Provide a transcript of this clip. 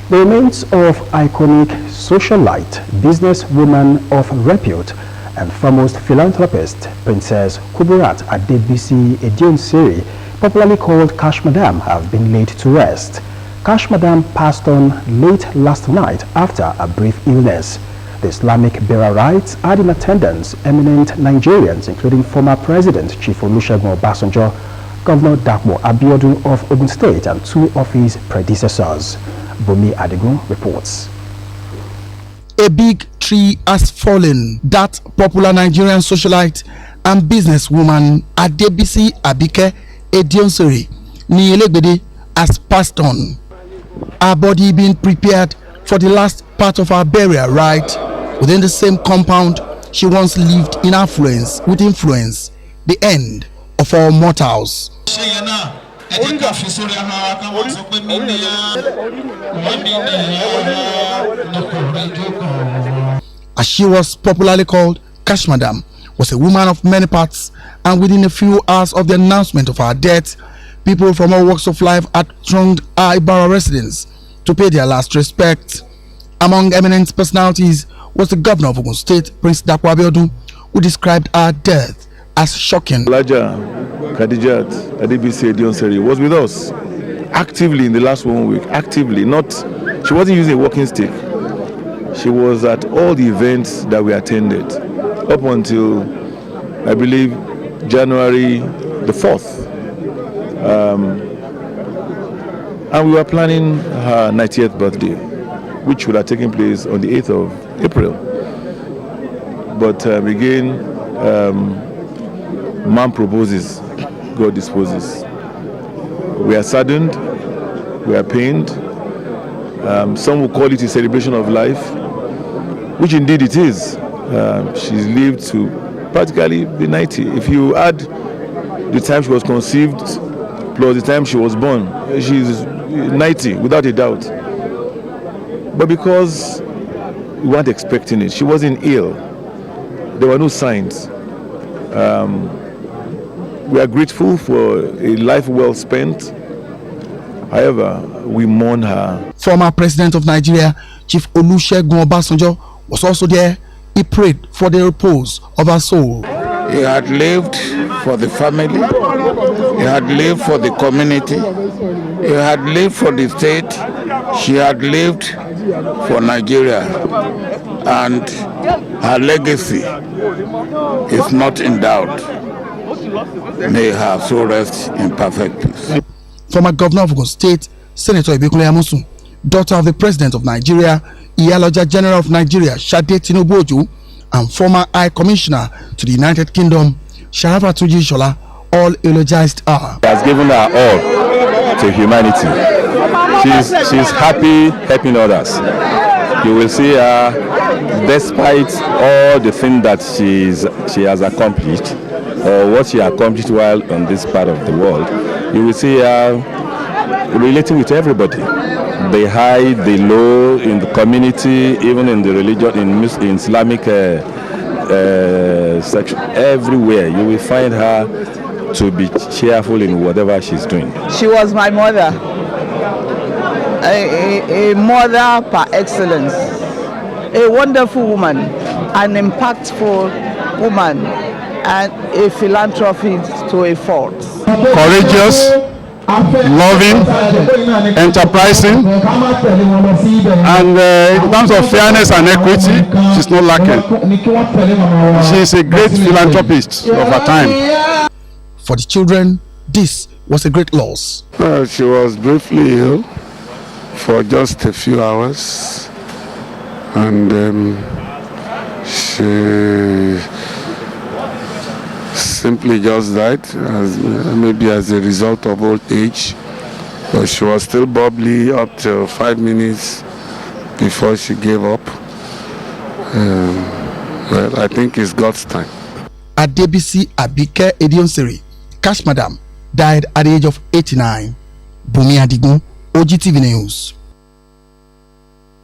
The remains of iconic socialite, businesswoman of repute, and foremost philanthropist, Princess KUBURAT Adebisi Edionseri, popularly called Cash Madam, have been laid to rest. Cash Madam passed on late last night after a brief illness. The Islamic burial rites had in attendance eminent Nigerians, including former President Chief Olusegun Obasanjo, Governor Dapo Abiodun of Ogun State, and two of his predecessors. Bumi Adigun reports. A big tree has fallen. That popular Nigerian socialite and businesswoman Adebisi Abike Edionseri Nielegbede has passed on. Her body being prepared for the last part of her burial rite within the same compound she once lived in affluence with influence, the end of all mortals. As she was popularly called, Cash Madam was a woman of many parts, and within a few hours of the announcement of her death, people from all walks of life had thronged her Ibarra residence to pay their last respect. Among eminent personalities was the governor of Ogun State, Prince Dapo Abiodun, who described her death as shocking. Khadijat Adebisi Edionseri was with us actively in the last 1 week. Actively, not she wasn't using a walking stick. She was at all the events that we attended up until I believe January the 4th. And we were planning her 90th birthday, which would have taken place on the 8th of April. But again, man proposes, God disposes. We are saddened, we are pained. Some will call it a celebration of life, which indeed it is. She's lived to practically be 90. If you add the time she was conceived plus the time she was born, she's 90 without a doubt. But because we weren't expecting it, she wasn't ill. There were no signs. We are grateful for a life well spent. However, we mourn her. Former President of Nigeria, Chief Olusegun Obasanjo, was also there. He prayed for the repose of her soul. He had lived for the family. He had lived for the community. He had lived for the state. She had lived for Nigeria. And her legacy is not in doubt. May her soul rest in perfect peace. Former Governor of Ogun State, Senator Ibikunle Amosun, daughter of the President of Nigeria, Iyaloja General of Nigeria, Shade Tinubu Ojo, and former High Commissioner to the United Kingdom, Sharafa Tuji Shola, all eulogized her. He has given her all to humanity. She's happy helping others. You will see her, despite all the things that she has accomplished, or what she accomplished while on this part of the world, you will see her relating with everybody. The high, the low, in the community, even in the religion, in Islamic section, everywhere you will find her to be cheerful in whatever she's doing. She was my mother, a mother par excellence, a wonderful woman, an impactful woman, and a philanthropist to a fault. Courageous, loving, enterprising, and in terms of fairness and equity, she's not lacking. She's a great philanthropist of her time. For the children, this was a great loss. She was briefly ill for just a few hours, and she simply just died, maybe as a result of old age. But she was still bubbly up to 5 minutes before she gave up. Well, I think it's God's time. Adebisi Abike Edionseri, Cash Madam, died at the age of 89. Bumi Adigun, Ogtv News.